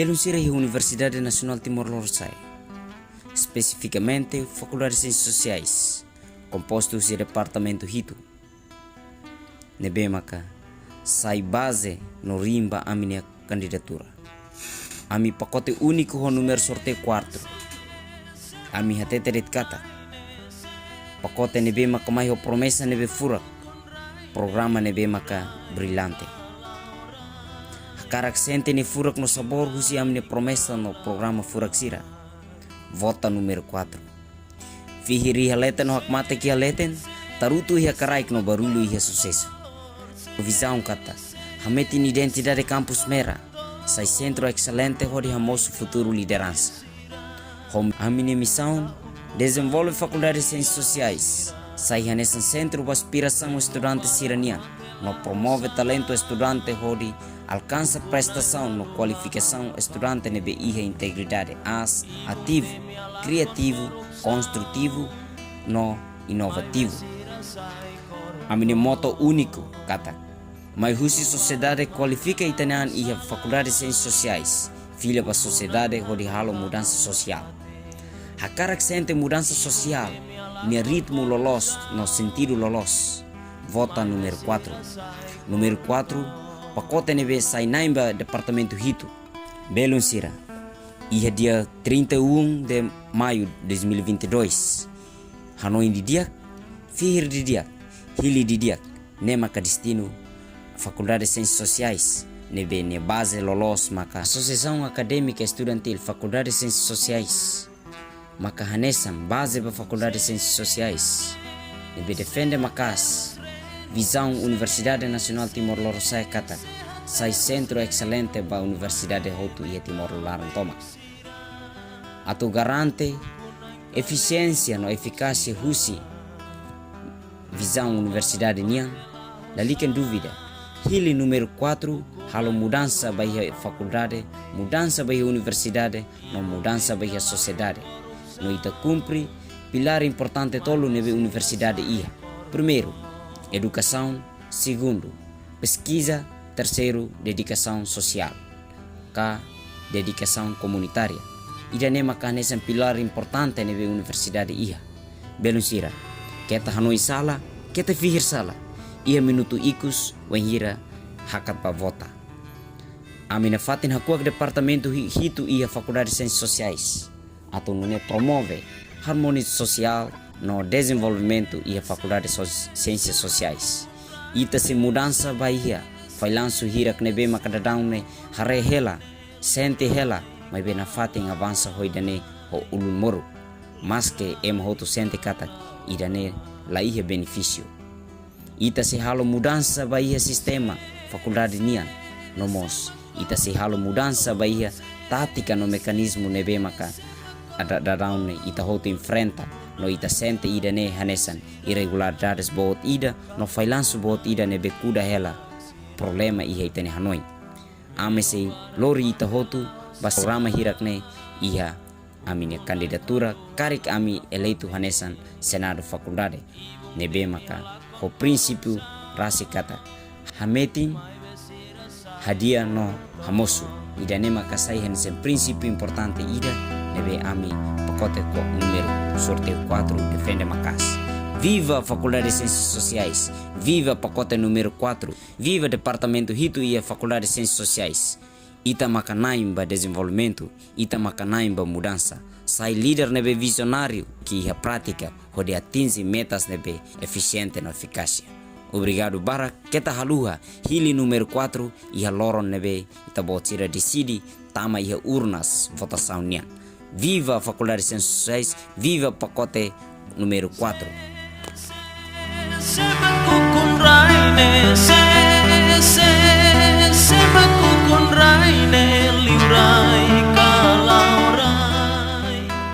Belum sirah Universidade Nacional Timor-Leste, especificamente Faculdade de Ciências Sociais, composto de departamento Hito. Nebe maka sai base no rimba a minha candidatura. Ami pacote único ho número sorteio 4. Ami hatete det kata. Pacote nebe maka mai ho promessa nebe furak. Programa nebe maka brilhante. Karak sente ne furak no sabor husi amne promessa no programa furak sira. Vota número 4. Fihiri haleten no hakmate ki haleten, tarutu ia karaik no barulho ia sucesso. Visão kata, hametin identidade campus mera, sai centro excelente hori hamoso futuro liderança. A minha missão, desenvolve faculdade de ciências sociais, sai nesse centro de aspiração estudante siranian, no promove talento estudante hori, alcança prestação no qualificação estudante nebe ia integridade as ativo, criativo, construtivo, no inovativo. A minha moto único kata, mas husi sociedade qualifica itanan ia faculdade de ciências sociais, filha da sociedade hori halo mudança social. Hakarak sente mudança social, ne ritmo lolos, no sentido lolos. Vota número 4. Número 4, pacote nebe sai naimba departamento Hito. Belum sira. Ia dia 31 de maio de 2022. Hanoi di dia, fihir di dia, hili di dia, ne maka destino Faculdade de Ciências Sociais, nebe ne base lolos maka Associação Acadêmica Estudantil Faculdade de Ciências Sociais, maka hanesam base ba Faculdade de Ciências Sociais, nebe defende makas visão Universidade Nacional Timor-Leste kata, sai centro excelente ba Universidade Hotu ia Timor-Leste toma. Atu garante eficiência no eficácia husi visão Universidade nian, dalikan dúvida. Hili número 4, halo mudança bahia faculdade, mudança bahia universidade, no mudança bahia sociedade. No ita cumpre pilar importante tolo nebe universidade ia. Primeiro, educação. Segundo, pesquisa. Terceiro, dedicação social. K, dedicação comunitária. Ida nema kanesan pilar importante nebe universidade ia. Belum sira, kita hanoi sala, kita fihir sala. Ia minuto ikus wanhira hakat pa vota. Amina fatin hakuak departamento Hito ia Faculdade de Ciências Sociais. Atau nune promove harmonia social no desenvolvimento ia Faculdade de Ciências Sociais. Ita se mudança bahia, failanço hirak nebe makadadaune hare hela, sente hela, mas bena fatin avança hoidane ho ulun moro. Mas que hotu sente katak idane la ia benefício. Ita se halo mudança bahia sistema faculdade nian nomos. Ita se halo mudança bahia tática no mecanismo nebe maka adadaune ita hotu enfrenta no ita sente ida ne hanesan irregularidades bot ida no failanço bot ida nebe kuda hela problema iha ita ne hanoi. Amese lori ita hotu bas programa hirak ne iha amine candidatura karik ami eleito hanesan senado faculdade nebe maka o princípio rasi kata hametin hadia no hamosu ida nema kasai hansen princípio importante ida nebe ami pacote ko número sorteio 4 defende makas. Viva Faculdade de Ciências Sociais, viva pacote número 4, viva departamento Hito e a Faculdade de Ciências Sociais. Ita makanaimba desenvolvimento, ita makanaimba mudança. Sai líder nebe visionário que ia prática onde atinge metas nebe eficiente na eficácia. Obrigado bara kita haluha hili número 4 ia loron nebe ita botira decide tama ia urnas votação nian. Viva a Faculdade de Ciências Sociais, viva pacote número 4.